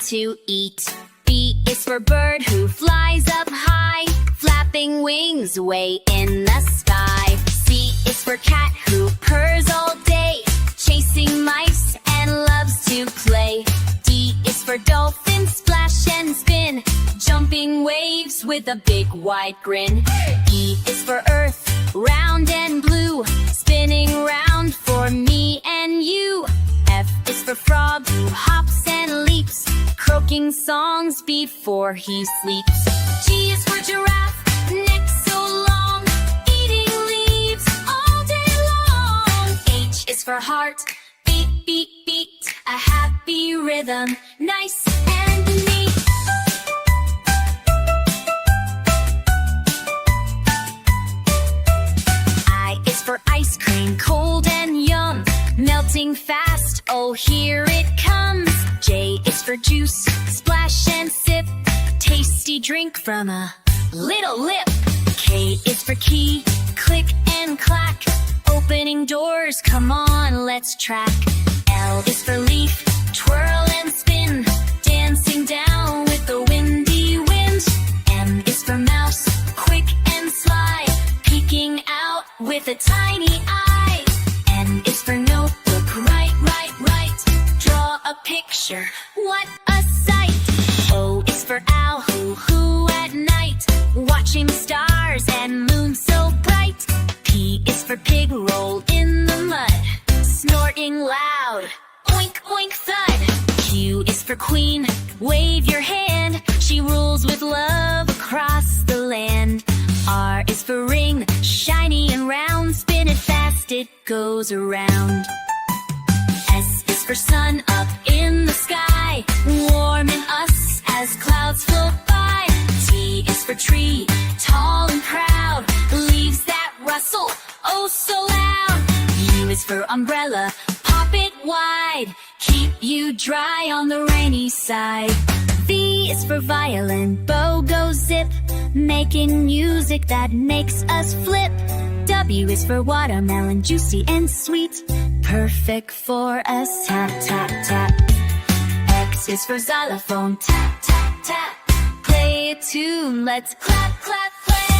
to eat. B is for bird who flies up high, flapping wings way in the sky. C is for cat who purrs all day, chasing mice and loves to play. D is for dolphin, splash and spin, jumping waves with a big wide grin. E is for earth, round and blue, spinning round for me and you. F is for frog who hops and leaps, croaking songs before he sleeps. G is for giraffe, neck so long, eating leaves all day long. H is for heart, beat, beat, beat, a happy rhythm, nice and neat. I is for ice cream, cold and yum, melting fast, oh here it comes. J is for juice, splash and sip, tasty drink from a little lip. K is for key, click and clack, opening doors, come on, let's track. L is for leaf, twirl and spin, dancing down with the windy wind. M is for mouse, quick and sly, peeking out with a tiny eye. N is for notebook, write, write, write, draw a picture, what a sight. O is for owl who at night, watching stars and moon so bright. P is for pig, roll in the mud, snorting loud, oink oink thud. Q is for queen, wave your hand, she rules with love across the land. R is for ring, shiny and round, spin it fast, it goes around. S is for sun, up in the sky, warming us as clouds float by. T is for tree, tall and proud, leaves that rustle, oh so loud. U is for umbrella, pop it wide, keep you dry on the rainy side. V is for violin, bow go zip, making music that makes us flip. W is for watermelon, juicy and sweet, perfect for a tap, tap, tap. X is for xylophone, tap, tap, tap, play a tune, let's clap, clap, play.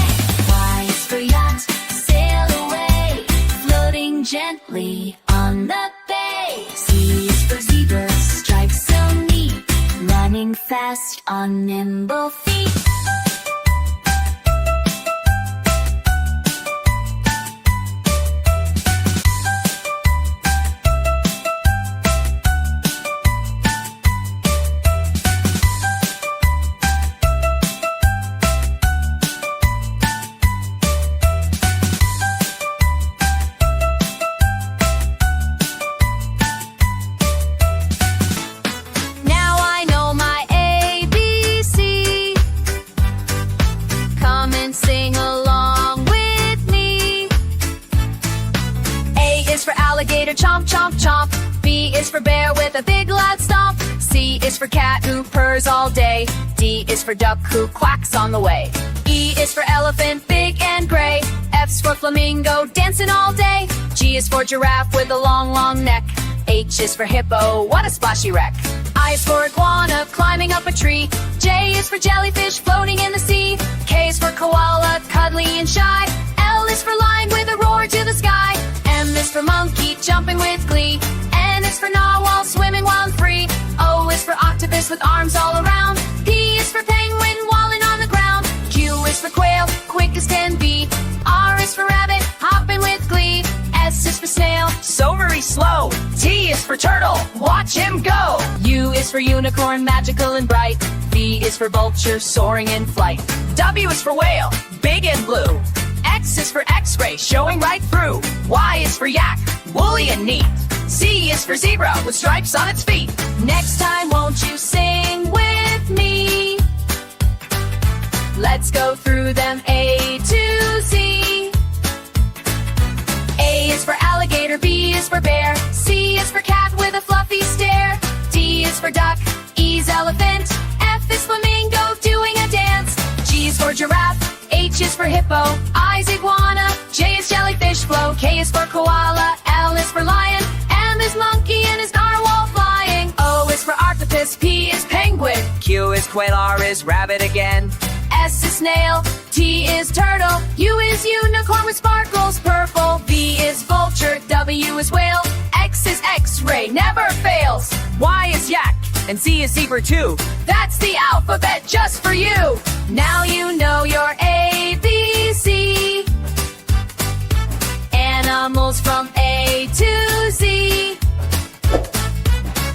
Y is for yacht, sail away, floating gently on the bay. Z is for zebra, stripes so neat, running fast on nimble feet. Chomp, chomp, chomp. B is for bear with a big loud stomp. C is for cat who purrs all day. D is for duck who quacks on the way. E is for elephant, big and gray. F's for flamingo, dancing all day. G is for giraffe with a long, long neck. H is for hippo, what a splashy wreck. I is for iguana, climbing up a tree. J is for jellyfish, floating in the sea. K is for koala, cuddly and shy. L is for lion with a roar to the sky. M is for monkey, jumping with glee. N is for narwhal, swimming wild and free. O is for octopus with arms all around. P is for penguin, walling on the ground. Q is for quail, quick as can be. R is for rabbit, hopping with glee. S is for snail, so very slow. T is for turtle, watch him go. U is for unicorn, magical and bright. V is for vulture, soaring in flight. W is for whale, big and blue. X is for X-ray, showing right through. Y is for yak, woolly and neat. Z is for zebra, with stripes on its feet. Next time, won't you sing with me? Let's go through them A to Z. A is for alligator, B is for bear. C is for cat with a fluffy stare. D is for duck, E's elephant. F is flamingo, doing a dance. G is for giraffe, H is for hippo, I's iguana, J is jellyfish flow, K is for koala, L is for lion, M is monkey and his narwhal flying, O is for octopus, P is penguin. quail, R is rabbit again. S is snail, T is turtle, U is unicorn with sparkles purple, V is vulture, W is whale, X is x-ray, never fails. Y is yak, and Z is zebra too. That's the alphabet just for you. Now you know your ABC. Animals from A to Z.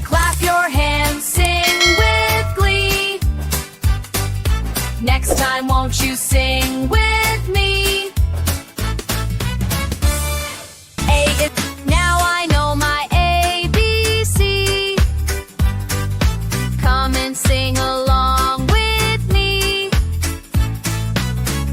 Clap your hands, sing with glee. Next time won't you sing with me? A is, now I know my ABC. Come and sing along with me.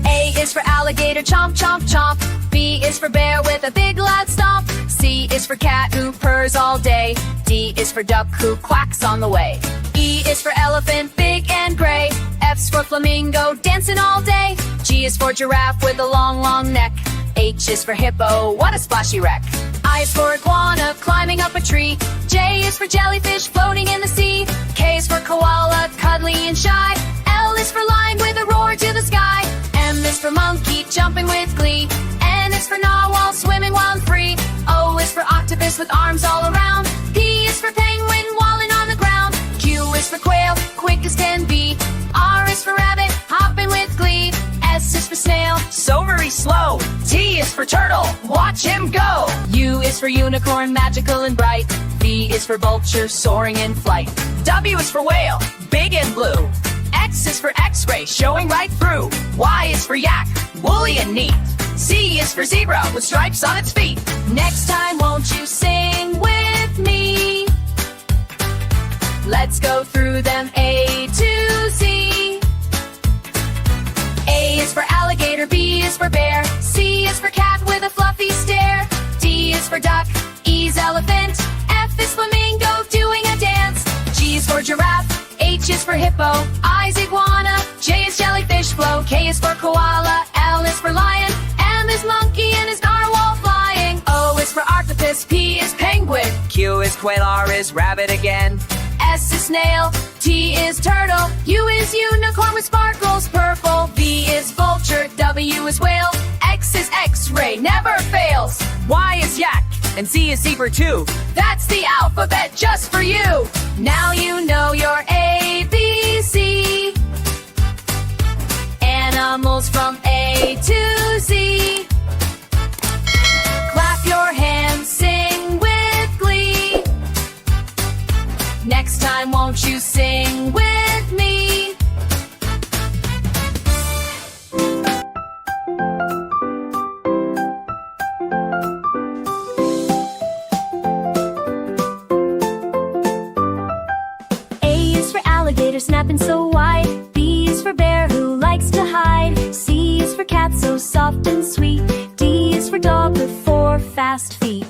A is for alligator, chomp, chomp, chomp. B is for bear with a big loud stomp. C is for cat who purrs all day. D is for duck who quacks on the way. E is for elephant, big and gray. F's for flamingo, dancing all day. G is for giraffe with a long, long neck. H is for hippo, what a splashy wreck. I is for iguana, climbing up a tree. J is for jellyfish, floating in the sea. K is for koala, cuddly and shy. L is for lion with a roar to the sky. M is for monkey, jumping with glee. N is for narwhal, swimming wild and free. O is for octopus with arms all around. P is for penguin, walling on the ground. Q is for quail, quick as can be. R is for rabbit, hopping with glee. S is for snail, So very slow. T is for turtle, watch him go. U is for unicorn, magical and bright. V is for vulture, soaring in flight. W is for whale, big and blue. X is for x-ray, showing right through. Y is for yak, woolly and neat. Z is for zebra, with stripes on its feet. Next time won't you sing with me? Let's go through them A to Z. A is for alligator, B is for bear. C is for cat with a fluffy stare. D is for duck, E is elephant. F is flamingo doing a dance. G is for giraffe, H is for hippo. I is iguana, J is jellyfish flow. K is for koala, L is for lion. M is monkey and his narwhal flying. O is for octopus, P is penguin. Q is quail, R is rabbit again. S is snail, T is turtle, U is unicorn with sparkles purple. V is vulture, W is whale, X is x-ray, never fails. Y is yak, and Z is zebra too. That's the alphabet just for you. Now you know your ABC. Animals from A to Z. Clap your hands, sing with glee. Next time won't you sing with me? A is for alligator, snapping so wide. B is for bear who likes to hide. C is for cat, so soft and sweet. D is for dog with 4 fast feet.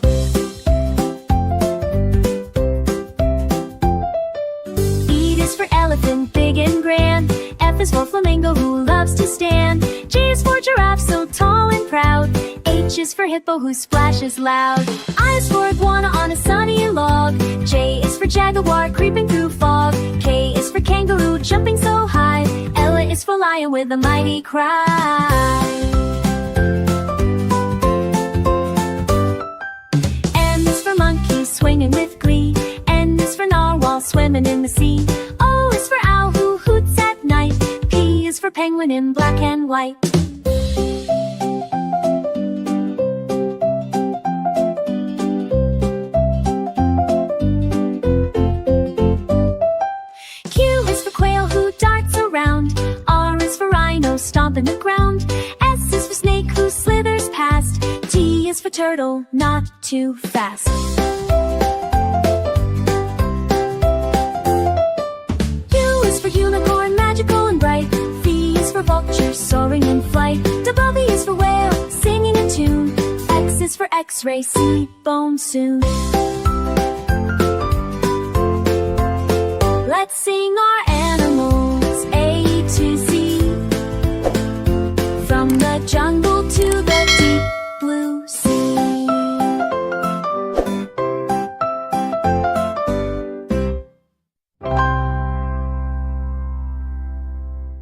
E is for elephant, big and grand. F is for flamingo who loves to stand. G is for giraffe, so tall and proud. H is for hippo who splashes loud. I is for iguana on a sunny log. J is for jaguar creeping through fog. K is for kangaroo jumping so high. L is for lion with a mighty cry. M is for monkey swinging with glee. N is for narwhal swimming in the sea. O is for owl who hoots at night. P is for penguin in black and white. Q is for quail who darts around. R is for rhino stomping the ground. S is for snake who slithers past. T is for turtle, not too fast. U is for unicorn, magical and bright. V is for vulture, soaring in flight. W is for whale, singing a tune. X is for x-ray, see bone soon.